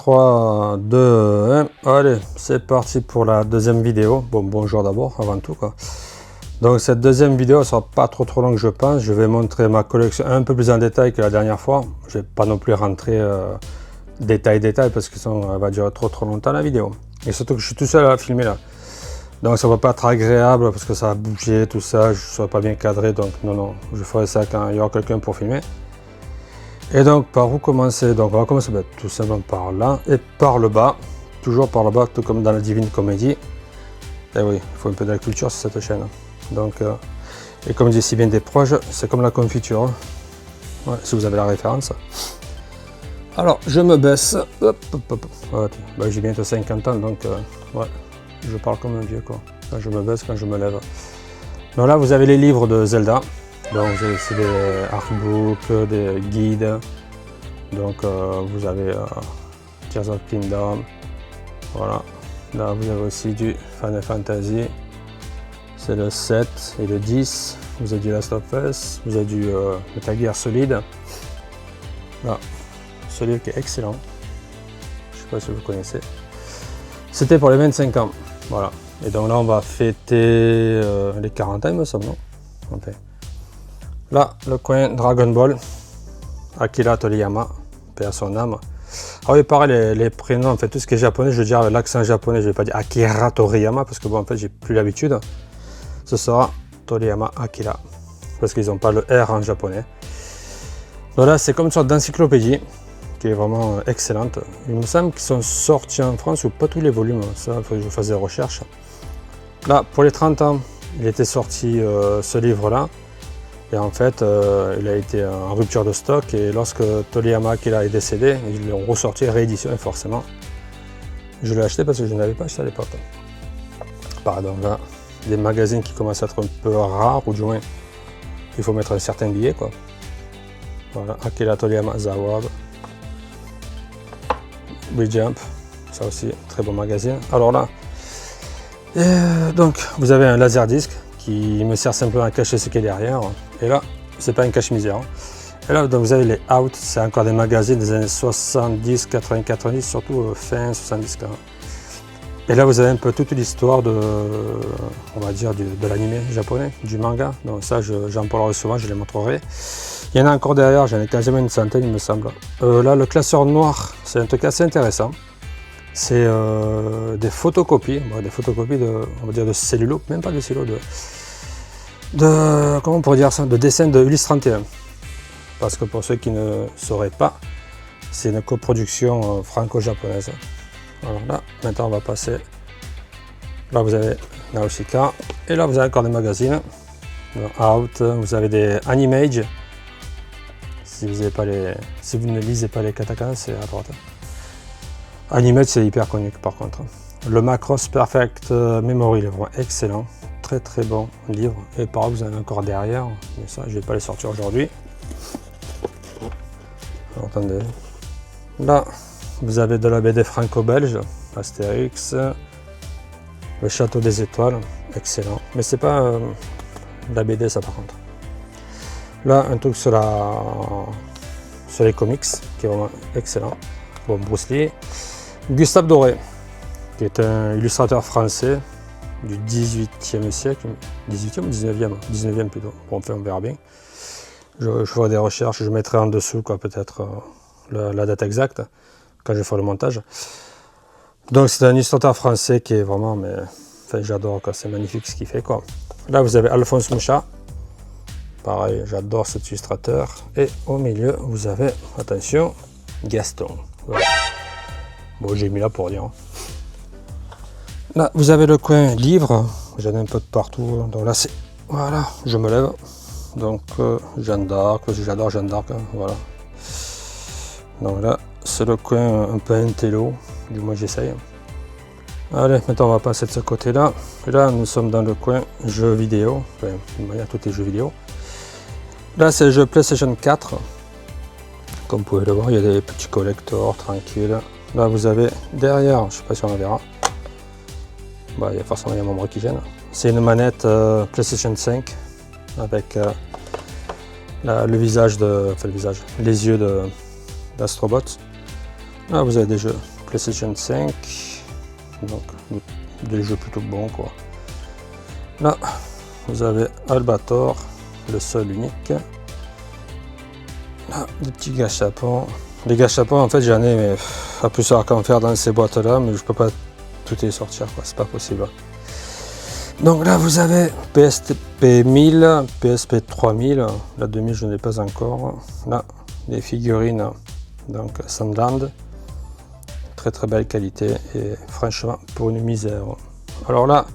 3, 2, 1, allez, c'est parti pour la deuxième vidéo. Bon, bonjour d'abord, avant tout quoi. Donc cette deuxième vidéo sera pas trop longue je pense. Je vais montrer ma collection un peu plus en détail que la dernière fois. Je vais pas non plus rentrer détail parce que sinon elle va durer trop longtemps la vidéo. Et surtout que je suis tout seul à filmer là. Donc ça va pas être agréable parce que ça va bouger, tout ça, je ne serai pas bien cadré. Donc non, je ferai ça quand il y aura quelqu'un pour filmer. Et donc par où commencer? Donc on va commencer tout simplement par là et par le bas, toujours par le bas, tout comme dans la Divine Comédie. Et oui, il faut un peu de la culture sur cette chaîne. Donc, et comme dit si bien des proches, c'est comme la confiture. Ouais, si vous avez la référence. Alors je me baisse. Hop. Ouais, bah, j'ai bientôt 50 ans, donc ouais, je parle comme un vieux quoi. Quand je me baisse, quand je me lève. Donc là vous avez les livres de Zelda. Donc vous avez ici des artbooks, des guides. Donc vous avez Tears of Kingdom. Voilà. Là vous avez aussi du Final Fantasy. C'est le 7 et le 10. Vous avez du Last of Us. Vous avez du Metal Gear Solid. Là. Ce livre qui est excellent. Je ne sais pas si vous connaissez. C'était pour les 25 ans. Voilà. Et donc là on va fêter les 40 ans il me semble, non? Okay. Là, le coin Dragon Ball, Akira Toriyama, paix à son âme. Ah oui, pareil, les prénoms, en fait, tout ce qui est japonais, je veux dire l'accent japonais, je ne vais pas dire Akira Toriyama, parce que bon, en fait, j'ai plus l'habitude. Ce sera Toriyama Akira, parce qu'ils n'ont pas le R en japonais. Donc là, c'est comme une sorte d'encyclopédie, qui est vraiment excellente. Il me semble qu'ils sont sortis en France, ou pas tous les volumes, ça, il faut que je fasse des recherches. Là, pour les 30 ans, il était sorti ce livre-là. Et en fait, il a été en rupture de stock et lorsque Toriyama Akira est décédé, ils l'ont ressorti réédition et forcément. Je l'ai acheté parce que je n'avais pas acheté à l'époque. Pardon, là, des magazines qui commencent à être un peu rares ou du moins il faut mettre un certain billet quoi. Voilà, Akira Toriyama The Award. We Jump, ça aussi, très bon magazine. Alors là, donc vous avez un laserdisc qui me sert simplement à cacher ce qui est derrière. Et là, c'est pas un cache-misère. Et là, donc, vous avez les Out, c'est encore des magazines des années 70, 80, 90, surtout fin 70 quand même. Et là, vous avez un peu toute l'histoire de, on va dire, de l'anime japonais, du manga. Donc ça, j'en parlerai souvent, je les montrerai. Il y en a encore derrière, j'en ai quasiment une centaine, il me semble. Là, le classeur noir, c'est un truc assez intéressant. C'est des photocopies, des photocopies de, on va dire, de cellulo, même pas de cellulo, comment on pourrait dire ça, de dessins de Ulysse 31. Parce que pour ceux qui ne sauraient pas, c'est une coproduction franco-japonaise. Alors là, maintenant on va passer. Là vous avez Nausicaa, et là vous avez encore des magazines. Out, vous avez des Animage. Si vous ne lisez pas les katakana, c'est à droite. Animage, c'est hyper connu par contre. Le Macross Perfect Memory, il est vraiment excellent. Très bon livre. Et par là, vous en avez encore derrière. Mais ça, je ne vais pas les sortir aujourd'hui. Attendez. Là, vous avez de la BD franco-belge, Astérix. Le Château des Étoiles, excellent. Mais c'est pas la BD, ça par contre. Là, un truc sur les comics, qui est vraiment excellent. Bon, Bruce Lee. Gustave Doré, qui est un illustrateur français du 18e siècle, 18e ou 19e 19e plutôt, bon, enfin on verra bien. Je ferai des recherches, je mettrai en dessous peut-être la date exacte, quand je ferai le montage. Donc c'est un illustrateur français qui est vraiment, mais enfin, j'adore, c'est magnifique ce qu'il fait quoi. Là vous avez Alphonse Mucha, pareil, j'adore cet illustrateur. Et au milieu, vous avez, attention, Gaston. Voilà. Bon, j'ai mis là pour dire. Là, vous avez le coin livre. J'en ai un peu de partout. Donc là, c'est... Voilà, je me lève. Donc, Jeanne d'Arc, j'adore Jeanne d'Arc. Voilà. Donc là, c'est le coin un peu intello. Du moins, j'essaye. Allez, maintenant, on va passer de ce côté-là. Et là, nous sommes dans le coin jeux vidéo. Enfin, de manière, tout est jeux vidéo. Là, c'est le jeu PlayStation 4. Comme vous pouvez le voir, il y a des petits collectors tranquilles. Là, vous avez derrière, je ne sais pas si on la verra. Il y a forcément un membre qui gêne. C'est une manette PlayStation 5 avec le visage les yeux d'Astrobot. Là, vous avez des jeux PlayStation 5. Donc des jeux plutôt bons quoi. Là vous avez Albator, le seul unique. Là, des petits gâchapons. Les gâchapons en fait j'en ai mais à plus savoir qu'en faire dans ces boîtes là, mais je peux pas tout les sortir quoi, c'est pas possible. Donc là vous avez PSP 1000, PSP 3000, la 2000 je ne l'ai pas encore. Là les figurines, donc Sandland, très très belle qualité et franchement pour une misère. Alors là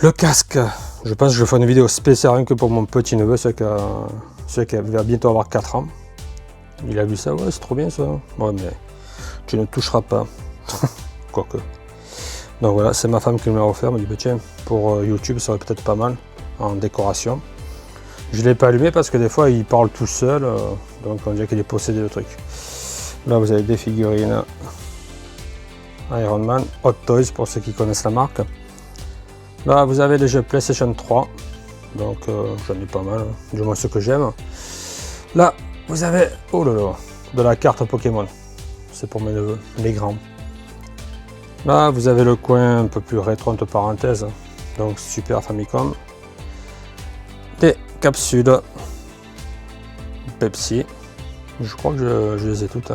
le casque, je pense que je ferai une vidéo spéciale rien que pour mon petit neveu, celui qui va bientôt avoir 4 ans. Il a vu ça, ouais c'est trop bien ça. Ouais mais tu ne toucheras pas. Quoique. Donc voilà, c'est ma femme qui me l'a offert, elle m'a dit tiens, pour YouTube ça aurait peut-être pas mal en décoration. Je ne l'ai pas allumé parce que des fois il parle tout seul, donc on dirait qu'il est possédé le truc. Là vous avez des figurines Iron Man, Hot Toys pour ceux qui connaissent la marque. Là vous avez les jeux PlayStation 3, donc j'en ai pas mal, du moins ceux que j'aime. Là vous avez, oh là là, de la carte Pokémon, c'est pour mes neveux, les grands. Là vous avez le coin un peu plus rétro entre parenthèses, donc Super Famicom. Des capsules Pepsi, je crois que je les ai toutes.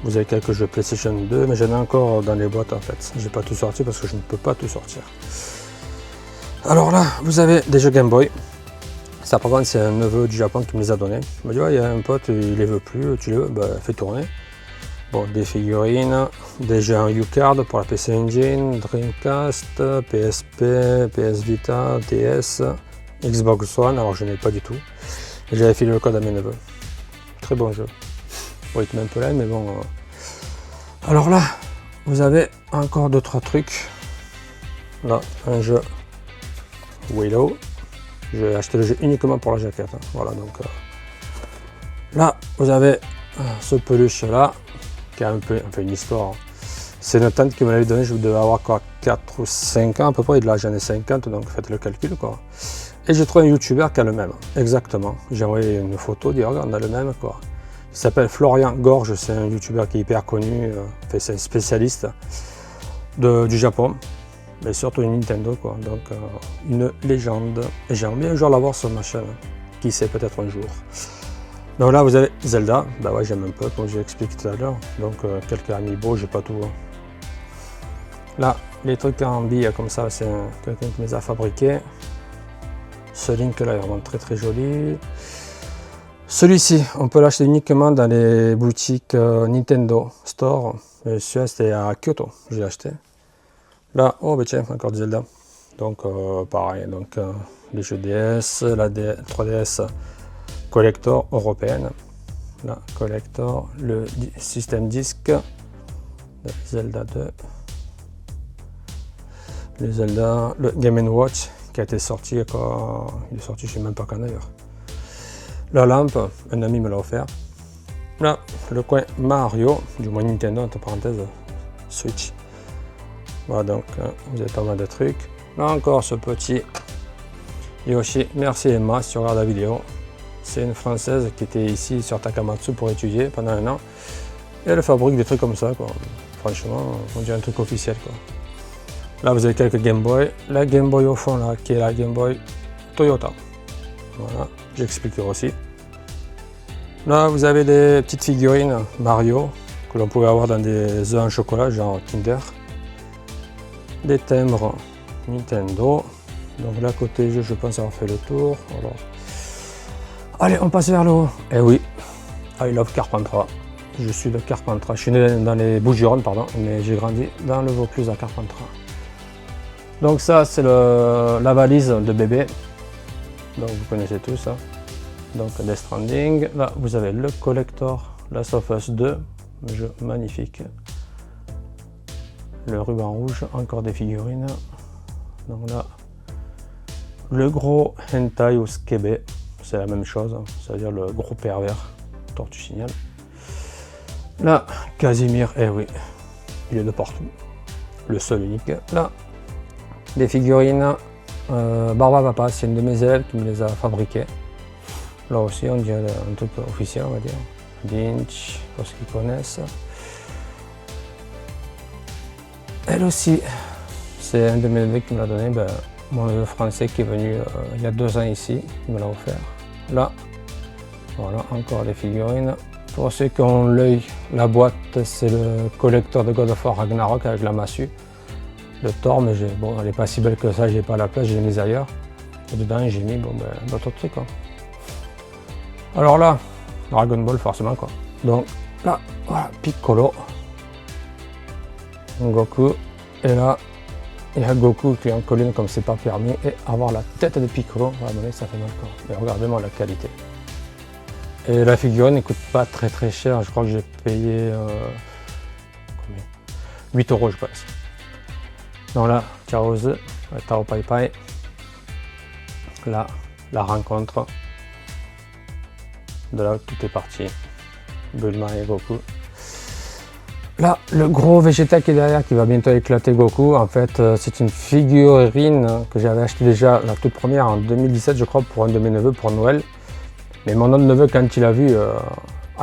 Vous avez quelques jeux PlayStation 2, mais j'en ai encore dans les boîtes en fait. J'ai pas tout sorti parce que je ne peux pas tout sortir. Alors là, vous avez des jeux Game Boy. Ça par contre c'est un neveu du Japon qui me les a donnés. Il m'a dit ouais, il y a un pote, il les veut plus, tu les veux, bah, fais tourner. Bon, des figurines, des jeux en U-Card pour la PC Engine, Dreamcast, PSP, PS Vita, DS, Xbox One, alors je n'ai pas du tout. Et j'avais filé le code à mes neveux. Très bon jeu. Bon, il est un peu là, mais bon. Alors là, vous avez encore d'autres trucs. Là, un jeu Willow. J'ai acheté le jeu uniquement pour la jaquette. Hein. Voilà, donc. Là, vous avez ce peluche là, qui a un peu une histoire. C'est une tante qui me l'avait donné, je devais avoir quoi, 4 ou 5 ans à peu près, de là j'en ai 50, donc faites le calcul quoi. Et j'ai trouvé un youtubeur qui a le même, exactement. J'ai envoyé une photo, dit regarde, on a le même quoi. Il s'appelle Florian Gorge, c'est un youtubeur qui est hyper connu, c'est un spécialiste du Japon, mais surtout une Nintendo quoi, donc une légende. Et j'aimerais bien un jour l'avoir sur ma chaîne, qui sait, peut-être un jour. Donc là vous avez Zelda, bah ouais j'aime un peu comme j'ai expliqué tout à l'heure, donc quelques amiibo, j'ai pas tout. Hein. Là les trucs en billes comme ça, c'est quelqu'un qui les a fabriqués. Ce Link là est vraiment très très joli. Celui-ci, on peut l'acheter uniquement dans les boutiques Nintendo Store. Celui-là c'était à Kyoto, j'ai acheté. Là, oh bah tiens, encore Zelda. Donc pareil, donc les jeux DS, la 3DS collector européenne. Là, collector, le système disque, Zelda 2. Le Zelda, le Game & Watch qui a été sorti quand il est sorti, je sais même pas quand d'ailleurs. La lampe, un ami me l'a offert. Là, le coin Mario, du moins Nintendo entre parenthèses, Switch. Voilà donc, vous avez pas mal de trucs. Là encore ce petit Yoshi, merci Emma si tu regardes la vidéo. C'est une Française qui était ici sur Takamatsu pour étudier pendant un an. Et elle fabrique des trucs comme ça quoi. Franchement, on dirait un truc officiel quoi. Là vous avez quelques Game Boy. La Game Boy au fond là, qui est la Game Boy Toyota. Voilà, j'expliquerai aussi. Là vous avez des petites figurines Mario que l'on pouvait avoir dans des œufs en chocolat, genre Kinder. Des timbres Nintendo. Donc là côté jeu, je pense avoir fait le tour. Alors, allez, on passe vers le haut. Eh oui, I love Carpentras. Je suis de Carpentras. Je suis né dans les Bouches-du-Rhône, pardon, mais j'ai grandi dans le Vaucluse à Carpentras. Donc ça, c'est la valise de bébé. Donc vous connaissez tout ça. Donc Death Stranding. Là, vous avez le collector Last of Us 2. Jeu magnifique. Le ruban rouge, encore des figurines. Donc là, le gros hentai ou skebe, c'est la même chose, c'est-à-dire le gros pervers, Tortue Signal. Là, Casimir, eh oui, il est de partout, le seul unique. Là, des figurines Barba Papa, c'est une de mes élèves qui me les a fabriquées. Là aussi, on dirait un truc officiel, on va dire. Lynch, pour ceux qui connaissent. Elle aussi, c'est un de mes neveux qui me l'a donné, ben, mon neveu français qui est venu il y a 2 ans ici, il me l'a offert. Là, voilà, encore des figurines. Pour ceux qui ont l'œil, la boîte, c'est le collecteur de God of War Ragnarok avec la massue de Thor, mais bon, elle n'est pas si belle que ça, j'ai pas la place, j'ai mis ailleurs. Et dedans, j'ai mis bon, ben, d'autres trucs. Quoi. Alors là, Dragon Ball forcément. Quoi. Donc là, voilà, Piccolo, Goku, et là, il y a Goku qui est en colline comme c'est pas permis, et avoir la tête de Piccolo, à un moment ça fait mal quoi. Mais regardez-moi la qualité. Et la figurine ne coûte pas très cher, je crois que j'ai payé combien 8 € je pense. Donc là, Chaozu, Tao Pai Pai. Là, la rencontre. De là, tout est parti. Bulma et Goku. Là, le gros végétal qui est derrière, qui va bientôt éclater Goku, en fait, c'est une figurine que j'avais acheté déjà, la toute première, en 2017, je crois, pour un de mes neveux, pour Noël. Mais mon autre neveu, quand il a vu,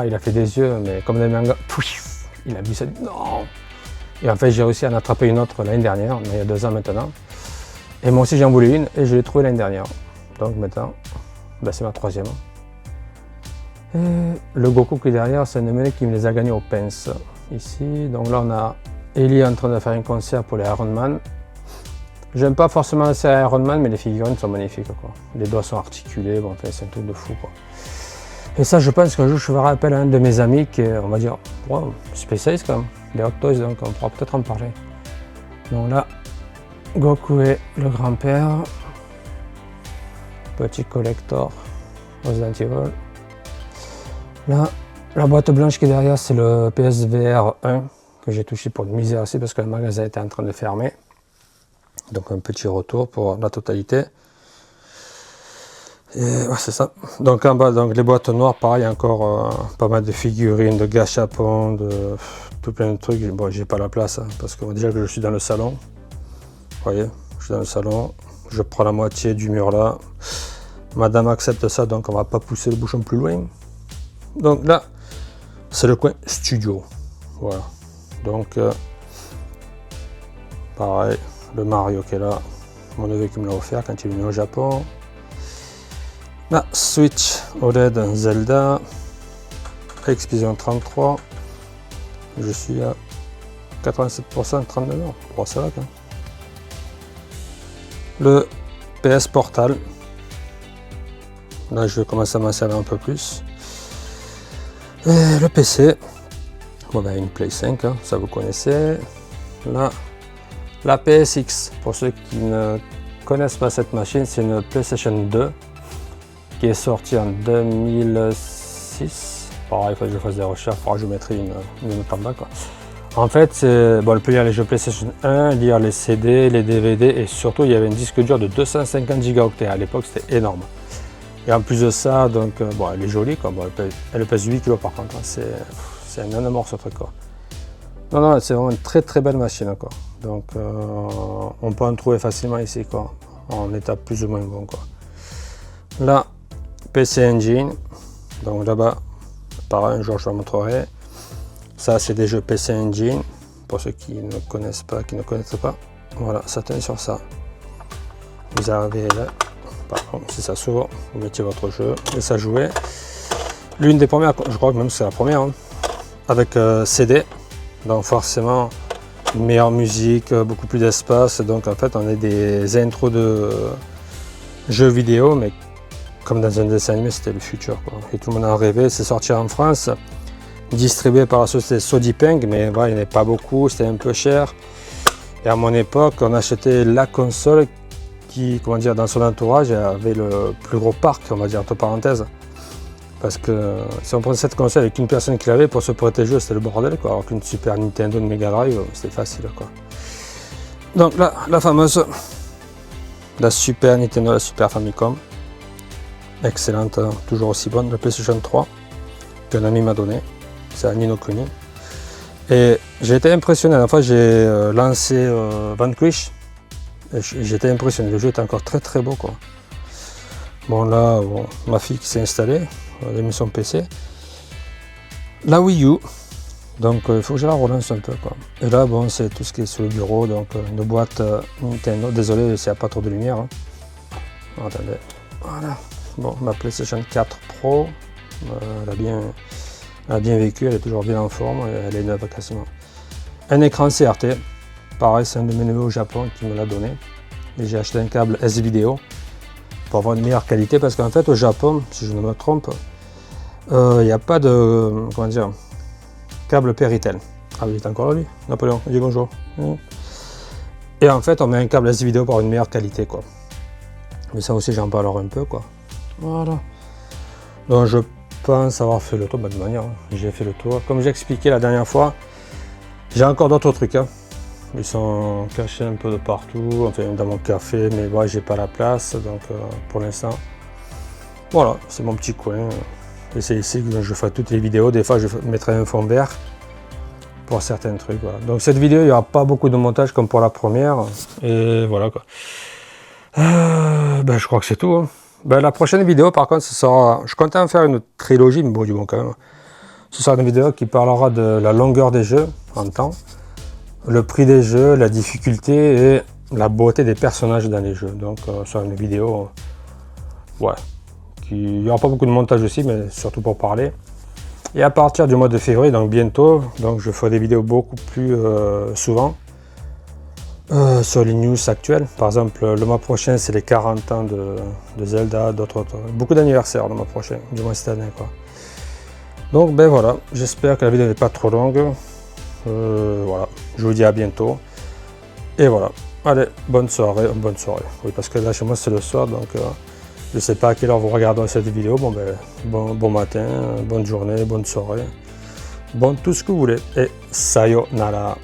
il a fait des yeux, mais comme dans les mangas, il a vu ça, non. Et en fait, j'ai réussi à en attraper une autre l'année dernière, mais il y a 2 ans maintenant. Et moi aussi, j'en voulais une, et je l'ai trouvée l'année dernière. Donc maintenant, ben, c'est ma 3e. Et le Goku qui est derrière, c'est un mec qui me les a gagnés au pince. Ici, donc là, on a Ellie en train de faire un concert pour les Iron Man. J'aime pas forcément la série Iron Man, mais les figurines sont magnifiques. Quoi. Les doigts sont articulés, bon, enfin, c'est un truc de fou. Quoi. Et ça, je pense qu'un jour, je ferai appel à un de mes amis qui est, on va dire, wow, spécialiste quand même, les Hot Toys, donc on pourra peut-être en parler. Donc là, Goku est le grand-père. Petit collector, Resident Evil. Là, la boîte blanche qui est derrière, c'est le PSVR 1 que j'ai touché pour une misère aussi parce que le magasin était en train de fermer. Donc un petit retour pour la totalité. Et ouais, c'est ça. Donc en bas, donc les boîtes noires, pareil, encore pas mal de figurines, de gâchapons, de tout plein de trucs. Bon, j'ai pas la place hein, parce que déjà que je suis dans le salon. Vous voyez, je suis dans le salon, je prends la moitié du mur là. Madame accepte ça, donc on va pas pousser le bouchon plus loin. Donc là, c'est le coin studio. Voilà. Donc, pareil, le Mario qui est là, mon neveu qui me l'a offert quand il est venu au Japon. La Switch OLED Zelda, Expedition 33. Je suis à 87%, 39 heures. Bon, ça va quand même. Le PS Portal. Là, je vais commencer à m'en servir un peu plus. Et le PC. Bon, ben, une Play 5, hein, ça vous connaissez. Là, la PSX. Pour ceux qui ne connaissent pas cette machine, c'est une PlayStation 2 qui est sortie en 2006. Pareil, il faut que je fasse des recherches. Je mettrai une note en bas. Quoi. En fait, bon, elle peut lire les jeux PlayStation 1, lire les CD, les DVD et surtout, il y avait un disque dur de 250 Go. À l'époque, c'était énorme. Et en plus de ça, donc, bon, elle est jolie, quoi. Bon, elle pèse 8 kg par contre, hein. C'est un énorme ce truc. Quoi. Non, c'est vraiment une très belle machine. Quoi. Donc, on peut en trouver facilement ici, quoi, en état plus ou moins bon. Quoi. Là, PC Engine, donc là-bas, pareil, un jour je vous montrerai. Ça, c'est des jeux PC Engine, pour ceux qui ne connaissent pas, qui ne connaissent pas. Voilà, ça tient sur ça. Vous arrivez là. Pardon, si ça s'ouvre, vous mettez votre jeu et ça jouait. L'une des premières, je crois que même c'est la première, hein, avec CD, donc forcément une meilleure musique, beaucoup plus d'espace. Donc en fait, on a des intros de jeux vidéo, mais comme dans un dessin animé, c'était le futur. Quoi. Et tout le monde en rêvait. C'est sorti en France, distribué par la société Sodipeng, mais voilà, il n'y en avait pas beaucoup, c'était un peu cher. Et à mon époque, on achetait la console qui, comment dire, dans son entourage, avait le plus gros parc, on va dire, entre parenthèses. Parce que si on prenait cette console avec une personne qui l'avait, pour se protéger, c'était le bordel, quoi. Alors qu'une Super Nintendo, une Mega Drive, c'était facile, quoi. Donc là, la fameuse, la Super Nintendo, la Super Famicom. Excellente, toujours aussi bonne, la PlayStation 3, qu'un ami m'a donné. C'est à Ni no Kuni. Et j'ai été impressionné. La fois, j'ai lancé Vanquish. J'étais impressionné, le jeu était encore très beau quoi. Bon là, bon, ma fille qui s'est installée, elle a mis son PC. La Wii U, Donc il faut que je la relance un peu quoi. Et là bon c'est tout ce qui est sur le bureau, donc une boîte Nintendo, désolé s'il n'y a pas trop de lumière. Hein. Attendez, voilà. Bon, ma PlayStation 4 Pro, elle a bien vécu, elle est toujours bien en forme, elle est neuve quasiment. Un écran CRT, pareil c'est un de mes neveux au Japon qui me l'a donné. Et j'ai acheté un câble S-Video pour avoir une meilleure qualité parce qu'en fait au Japon, si je ne me trompe, il n'y a pas de, comment dire, câble Péritel. Ah oui, il est encore là lui, Napoléon, dis bonjour. Et en fait on met un câble S-Video pour avoir une meilleure qualité quoi. Mais ça aussi j'en parlerai un peu quoi. Voilà. Donc je pense avoir fait le tour, de manière, j'ai fait le tour. Comme j'ai expliqué la dernière fois, j'ai encore d'autres trucs. Hein. Ils sont cachés un peu de partout, enfin dans mon café, mais ouais, j'ai pas la place, donc pour l'instant, voilà, c'est mon petit coin. Et c'est ici que je ferai toutes les vidéos. Des fois, je mettrai un fond vert pour certains trucs. Voilà. Donc cette vidéo, il n'y aura pas beaucoup de montage comme pour la première. Et voilà quoi. Je crois que c'est tout. Hein. La prochaine vidéo, par contre, ce sera. Je comptais en faire une trilogie, mais bon, du bon quand même. Ce sera une vidéo qui parlera de la longueur des jeux en temps, le prix des jeux, la difficulté et la beauté des personnages dans les jeux. Donc, ce sera une vidéo. Ouais. Il n'y aura pas beaucoup de montage aussi, mais surtout pour parler. Et à partir du mois de février, donc bientôt, donc je ferai des vidéos beaucoup plus souvent. Sur les news actuelles, par exemple le mois prochain c'est les 40 ans de Zelda, beaucoup d'anniversaires le mois prochain, du moins cette année quoi. Donc ben voilà, j'espère que la vidéo n'est pas trop longue, voilà, je vous dis à bientôt, et voilà, allez, bonne soirée, oui parce que là chez moi c'est le soir, donc je sais pas à quelle heure vous regardez cette vidéo, bon matin, bonne journée, bonne soirée, bon tout ce que vous voulez, et sayonara.